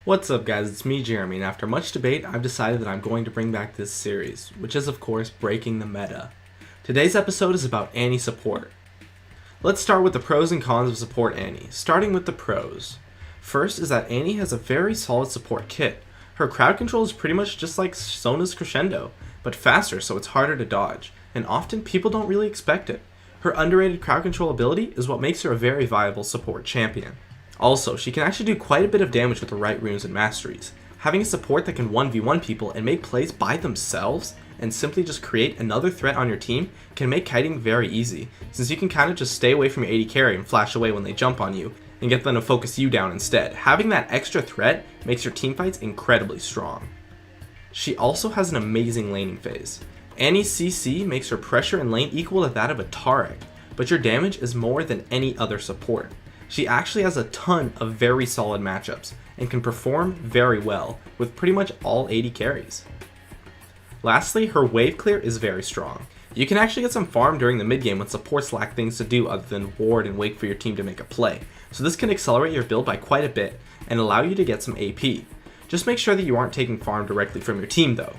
What's up guys, it's me Jeremy, and after much debate, I've decided that I'm going to bring back this series, which is of course breaking the meta. Today's episode is about Annie support. Let's start with the pros and cons of support Annie, starting with the pros. First is that Annie has a very solid support kit. Her crowd control is pretty much just like Sona's Crescendo, but faster so it's harder to dodge, and often people don't really expect it. Her underrated crowd control ability is what makes her a very viable support champion. Also, she can actually do quite a bit of damage with the right runes and masteries. Having a support that can 1v1 people and make plays by themselves and simply just create another threat on your team can make kiting very easy, since you can kind of just stay away from your AD carry and flash away when they jump on you and get them to focus you down instead. Having that extra threat makes your teamfights incredibly strong. She also has an amazing laning phase. Annie's CC makes her pressure in lane equal to that of a Taric, but your damage is more than any other support. She actually has a ton of very solid matchups and can perform very well with pretty much all AD carries. Lastly, her wave clear is very strong. You can actually get some farm during the mid game when supports lack things to do other than ward and wait for your team to make a play, so this can accelerate your build by quite a bit and allow you to get some AP. Just make sure that you aren't taking farm directly from your team though.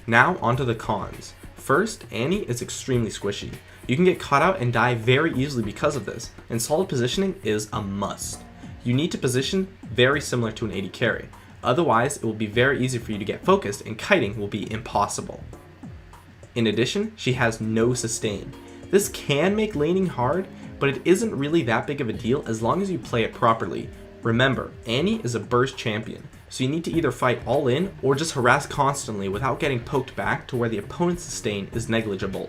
Now onto the cons. First, Annie is extremely squishy. You can get caught out and die very easily because of this, and solid positioning is a must. You need to position very similar to an AD carry, otherwise it will be very easy for you to get focused and kiting will be impossible. In addition, she has no sustain. This can make laning hard, but it isn't really that big of a deal as long as you play it properly. Remember, Annie is a burst champion, so you need to either fight all in or just harass constantly without getting poked back to where the opponent's sustain is negligible.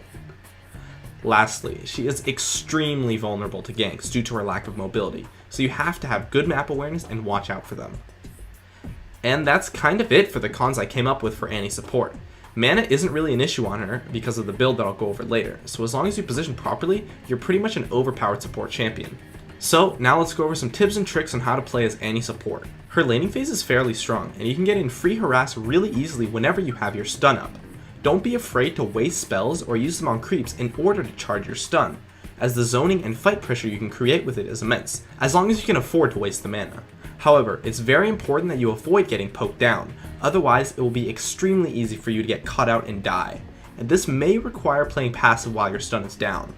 Lastly, she is extremely vulnerable to ganks due to her lack of mobility, so you have to have good map awareness and watch out for them. And that's kind of it for the cons I came up with for Annie support. Mana isn't really an issue on her because of the build that I'll go over later, so as long as you position properly, you're pretty much an overpowered support champion. So now let's go over some tips and tricks on how to play as Annie support. Her laning phase is fairly strong, and you can get in free harass really easily whenever you have your stun up. Don't be afraid to waste spells or use them on creeps in order to charge your stun, as the zoning and fight pressure you can create with it is immense, as long as you can afford to waste the mana. However, it's very important that you avoid getting poked down, otherwise it will be extremely easy for you to get caught out and die, and this may require playing passive while your stun is down.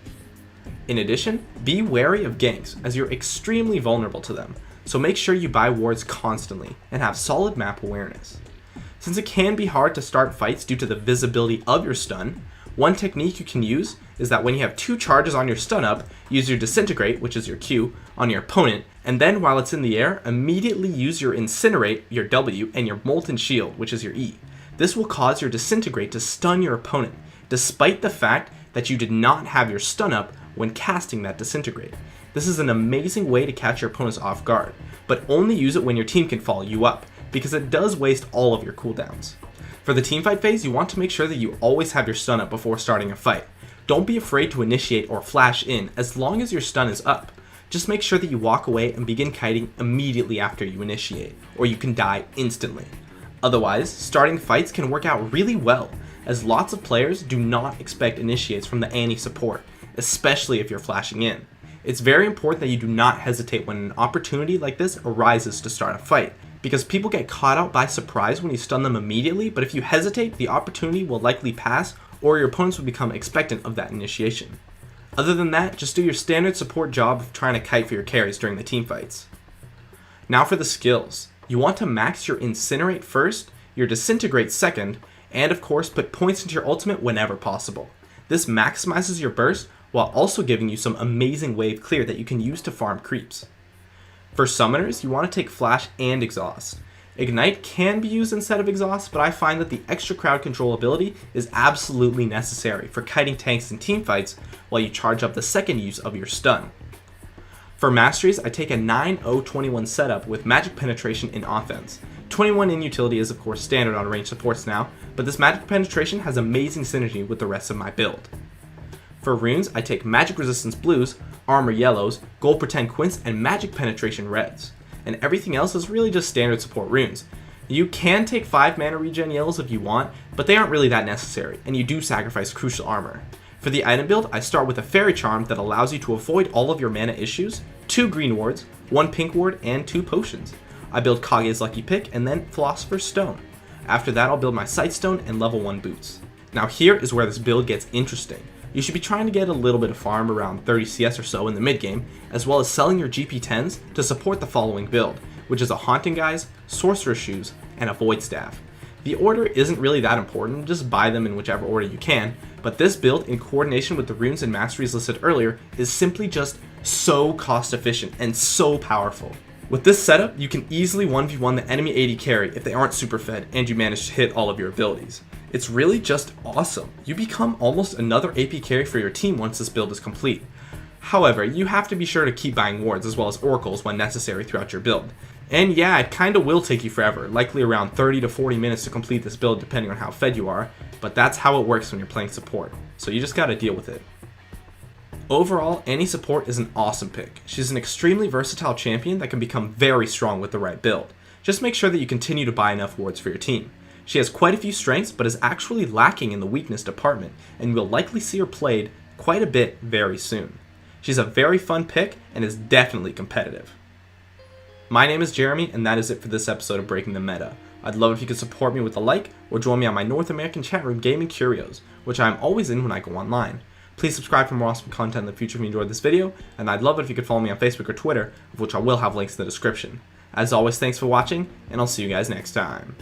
In addition, be wary of ganks, as you're extremely vulnerable to them, so make sure you buy wards constantly and have solid map awareness. Since it can be hard to start fights due to the visibility of your stun, one technique you can use is that when you have 2 charges on your stun up, use your Disintegrate, which is your Q, on your opponent, and then while it's in the air, immediately use your Incinerate, your W, and your Molten Shield, which is your E. This will cause your Disintegrate to stun your opponent, despite the fact that you did not have your stun up when casting that Disintegrate. This is an amazing way to catch your opponents off guard, but only use it when your team can follow you up, because it does waste all of your cooldowns. For the teamfight phase, you want to make sure that you always have your stun up before starting a fight. Don't be afraid to initiate or flash in as long as your stun is up. Just make sure that you walk away and begin kiting immediately after you initiate, or you can die instantly. Otherwise, starting fights can work out really well, as lots of players do not expect initiates from the Annie support, especially if you're flashing in. It's very important that you do not hesitate when an opportunity like this arises to start a fight, because people get caught out by surprise when you stun them immediately, but if you hesitate, the opportunity will likely pass, or your opponents will become expectant of that initiation. Other than that, just do your standard support job of trying to kite for your carries during the teamfights. Now for the skills. You want to max your Incinerate first, your Disintegrate second, and of course put points into your ultimate whenever possible. This maximizes your burst, while also giving you some amazing wave clear that you can use to farm creeps. For summoners, you want to take Flash and Exhaust. Ignite can be used instead of Exhaust, but I find that the extra crowd control ability is absolutely necessary for kiting tanks in teamfights while you charge up the second use of your stun. For masteries, I take a 9-0-21 setup with Magic Penetration in offense. 21 in utility is of course standard on range supports now, but this Magic Penetration has amazing synergy with the rest of my build. For runes, I take Magic Resistance blues, Armor yellows, Gold Pretend quints, and Magic Penetration reds. And everything else is really just standard support runes. You can take 5 mana regen yellows if you want, but they aren't really that necessary, and you do sacrifice crucial armor. For the item build, I start with a Fairy Charm that allows you to avoid all of your mana issues, 2 green wards, 1 pink ward, and 2 potions. I build Kage's Lucky Pick and then Philosopher's Stone. After that I'll build my Sightstone and level 1 boots. Now here is where this build gets interesting. You should be trying to get a little bit of farm, around 30 CS or so in the mid game, as well as selling your GP10s to support the following build, which is a Haunting Guise, Sorcerer's Shoes, and a Void Staff. The order isn't really that important, just buy them in whichever order you can, but this build, in coordination with the runes and masteries listed earlier, is simply just so cost efficient and so powerful. With this setup, you can easily 1v1 the enemy AD carry if they aren't super fed and you manage to hit all of your abilities. It's really just awesome. You become almost another AP carry for your team once this build is complete. However, you have to be sure to keep buying wards as well as oracles when necessary throughout your build. And yeah, it kinda will take you forever, likely around 30 to 40 minutes to complete this build depending on how fed you are, but that's how it works when you're playing support, so you just gotta deal with it. Overall, Annie Support is an awesome pick. She's an extremely versatile champion that can become very strong with the right build. Just make sure that you continue to buy enough wards for your team. She has quite a few strengths, but is actually lacking in the weakness department, and you will likely see her played quite a bit very soon. She's a very fun pick and is definitely competitive. My name is Jeremy, and that is it for this episode of Breaking the Meta. I'd love if you could support me with a like, or join me on my North American chat room Gaming Curios, which I am always in when I go online. Please subscribe for more awesome content in the future if you enjoyed this video, and I'd love it if you could follow me on Facebook or Twitter, of which I will have links in the description. As always, thanks for watching, and I'll see you guys next time.